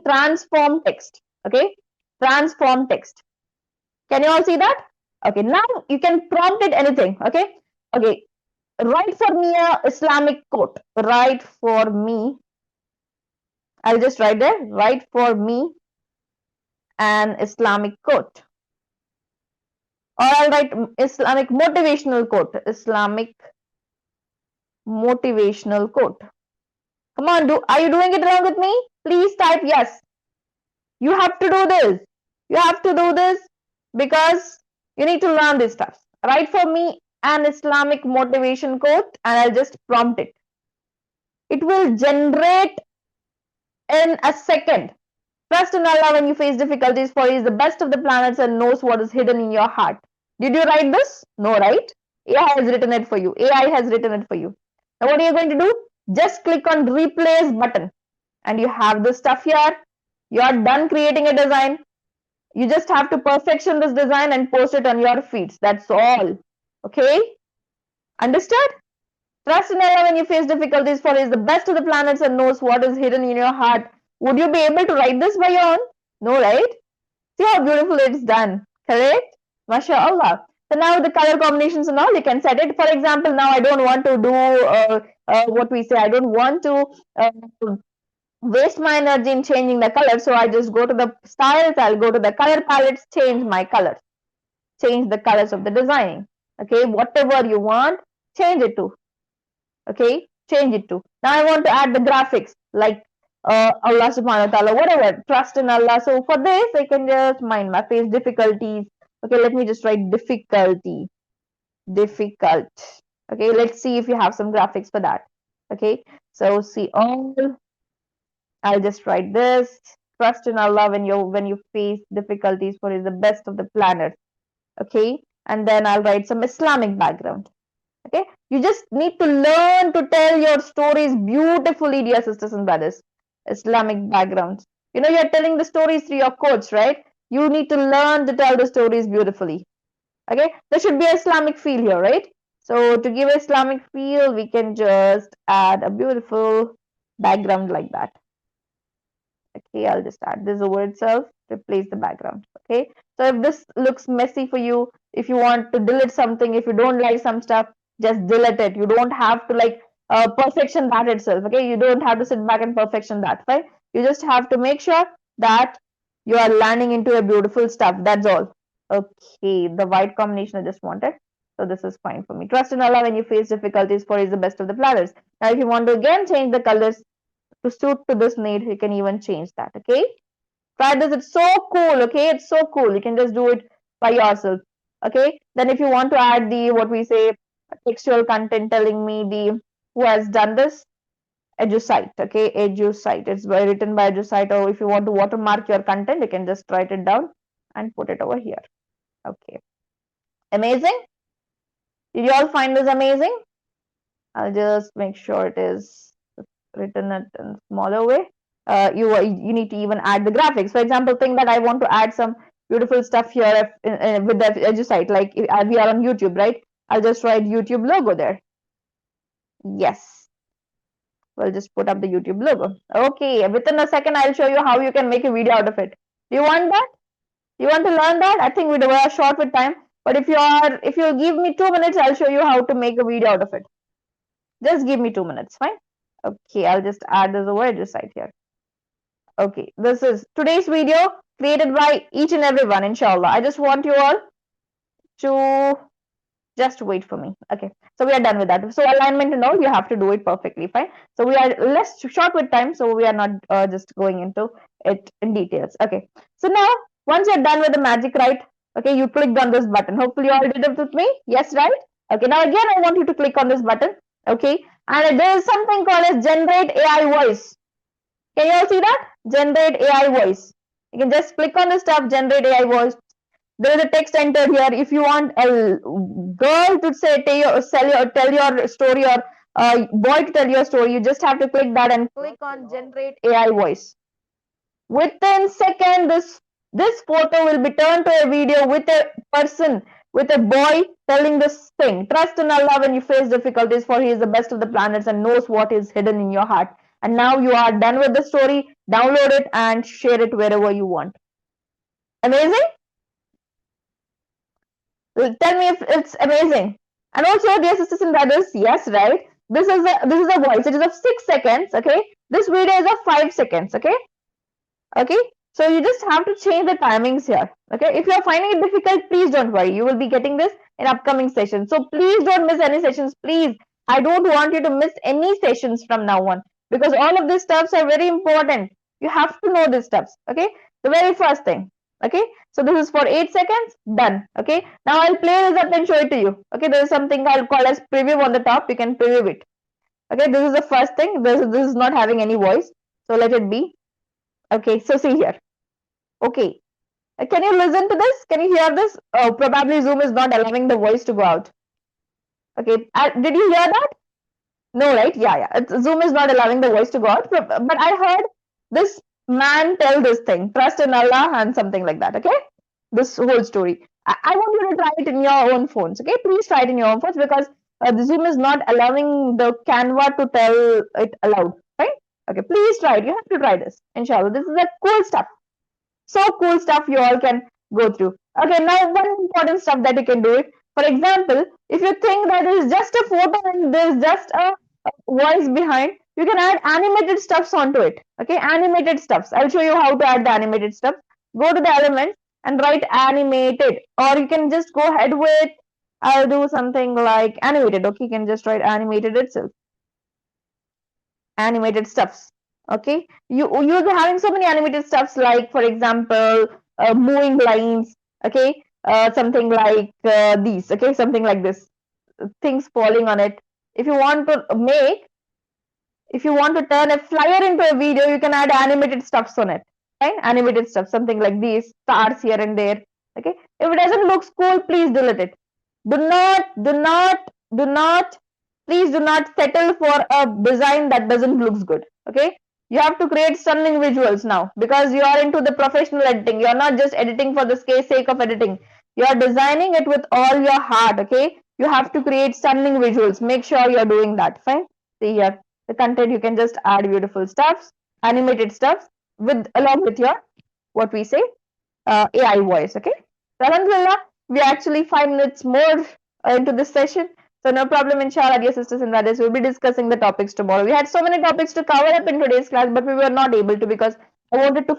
transform text. Okay, transform text. Can you all see that? Okay, now you can prompt it anything. Okay, okay, write for me a Islamic quote. Write for me. I'll just write there. Write for me an Islamic quote. Or I'll write Islamic motivational quote. Islamic motivational quote. Come on, are you doing it along with me? Please type yes. You have to do this. You have to do this because you need to learn this stuff. Write for me an Islamic motivation quote and I'll just prompt it. It will generate in a second. Trust in Allah when you face difficulties, for He is the best of the planets and knows what is hidden in your heart. Did you write this? No, right? AI has written it for you. AI has written it for you. Now what are you going to do? Just click on replace button and you have this stuff here. You are done creating a design. You just have to perfection this design and post it on your feeds. That's all. Okay? Understood? Trust in Allah when you face difficulties, for He is the best of the planets and knows what is hidden in your heart. Would you be able to write this by your own? No, right? See how beautiful it's done. Correct? MashaAllah. So now the color combinations and all, you can set it. For example, now I don't want to do what we say. I don't want to waste my energy in changing the color. So I just go to the styles. I'll go to the color palettes, change my colors. Change the colors of the design. Okay, whatever you want, change it to. Okay, change it to. Now I want to add the graphics like Allah subhanahu wa ta'ala, whatever, trust in Allah. So for this, I can just mind my face difficulties. Okay, let me just write difficulty. Difficult. Okay, let's see if you have some graphics for that. Okay, so see all. I'll just write this. Trust in Allah when you face difficulties, for He is the best of the planets. Okay, and then I'll write some Islamic background. Okay, you just need to learn to tell your stories beautifully, dear sisters and brothers. Islamic backgrounds. You know, you're telling the stories through your quotes, right? You need to learn to tell the stories beautifully. Okay, there should be an Islamic feel here, right? So to give Islamic feel, we can just add a beautiful background like that. Okay, I'll just add this over itself, replace the background. Okay, so if this looks messy for you, if you want to delete something, if you don't like some stuff, just delete it. You don't have to like perfection that itself. Okay, you don't have to sit back and perfection that, right? You just have to make sure that you are landing into a beautiful stuff. That's all. Okay, the white combination I just wanted. So this is fine for me. Trust in Allah when you face difficulties, for He is the best of the planners. Now, if you want to again change the colors to suit to this need, you can even change that. Okay, try this. It's so cool. Okay, it's so cool. You can just do it by yourself. Okay, then if you want to add the what we say textual content telling me the who has done this, EDU-SITE. Okay, EDU-SITE. It's written by EDU-SITE. Or if you want to watermark your content, you can just write it down and put it over here. Okay, amazing. Did you all find this amazing? I'll just make sure it is written it in a smaller way. You need to even add the graphics. For example, think that I want to add some beautiful stuff here with the EDU-SITE, like we are on YouTube, right? I'll just write YouTube logo there. Yes, we'll just put up the YouTube logo. Okay, within a second I'll show you how you can make a video out of it. Do you want that? You want to learn that? I think we are short with time, but if you give me 2 minutes, I'll show you how to make a video out of it. Just give me 2 minutes, fine? Okay, I'll just add this over EDU-SITE here. Okay, this is today's video created by each and every one, inshallah. I just want you all to just wait for me. Okay, so we are done with that. So alignment and all, you have to do it perfectly, fine? So we are less short with time, so we are not just going into it in details. Okay, so now once you're done with the magic, right? Okay, you clicked on this button. Hopefully you all did it with me. Yes, right? Okay, now again I want you to click on this button. Okay, and there is something called as generate AI voice. Can you all see that? Generate AI voice. You can just click on the stuff, generate AI voice. There is a text entered here. If you want a girl to say tell your story, or a boy to tell your story, you just have to click that and click on generate AI voice. Within second, this photo will be turned to a video with a person, with a boy telling this thing. Trust in Allah when you face difficulties, for He is the best of the planets and knows what is hidden in your heart. And now you are done with the story. Download it and share it wherever you want. Amazing? Tell me if it's amazing. And also, dear sisters and brothers, yes, right? This is a voice. It is of 6 seconds. Okay. This video is of 5 seconds. Okay. Okay. So you just have to change the timings here. Okay. If you are finding it difficult, please don't worry. You will be getting this in upcoming sessions. So please don't miss any sessions. Please. I don't want you to miss any sessions from now on, because all of these steps are very important. You have to know these steps. Okay. The very first thing. Okay. So this is for 8 seconds. Done. Okay. Now I'll play this up and show it to you. Okay. There is something I'll call as preview on the top. You can preview it. Okay. This is the first thing. This is not having any voice. So let it be. Okay. So see here. Okay. Can you listen to this? Can you hear this? Oh, probably Zoom is not allowing the voice to go out. Okay. Did you hear that? No, right? Yeah. Zoom is not allowing the voice to go out. But I heard this man tell this thing, trust in Allah and something like that. Okay. This whole story. I want you to try it in your own phones. Okay. Please try it in your own phones, because the Zoom is not allowing the Canva to tell it aloud. Right? Okay. Please try it. You have to try this. Inshallah. This is a cool stuff. So cool stuff you all can go through. Okay, now one important stuff that you can do it. For example, if you think that is just a photo and there's just a voice behind, you can add animated stuffs onto it. Okay, animated stuffs. I'll show you how to add the animated stuff. Go to the elements and write animated, or you can just go ahead with, I'll do something like animated. Okay, you can just write animated itself. Animated stuffs. Okay, you'll be having so many animated stuffs, like for example, moving lines. Okay, something like these. Okay, something like this, things falling on it. If you want to turn a flyer into a video, you can add animated stuffs on it. Right, animated stuff, something like these stars here and there. Okay, if it doesn't look cool, please delete it. Do not, please do not settle for a design that doesn't look good. Okay, you have to create stunning visuals now, because you are into the professional editing. You are not just editing for the sake of editing. You are designing it with all your heart. Okay, you have to create stunning visuals. Make sure you are doing that. Fine. See here, the content, you can just add beautiful stuffs, animated stuffs, along with your, what we say, AI voice. Okay, so alhamdulillah, we are actually 5 minutes more into this session. So no problem, inshallah, dear sisters and brothers. We'll be discussing the topics tomorrow. We had so many topics to cover up in today's class, but we were not able to, because I wanted to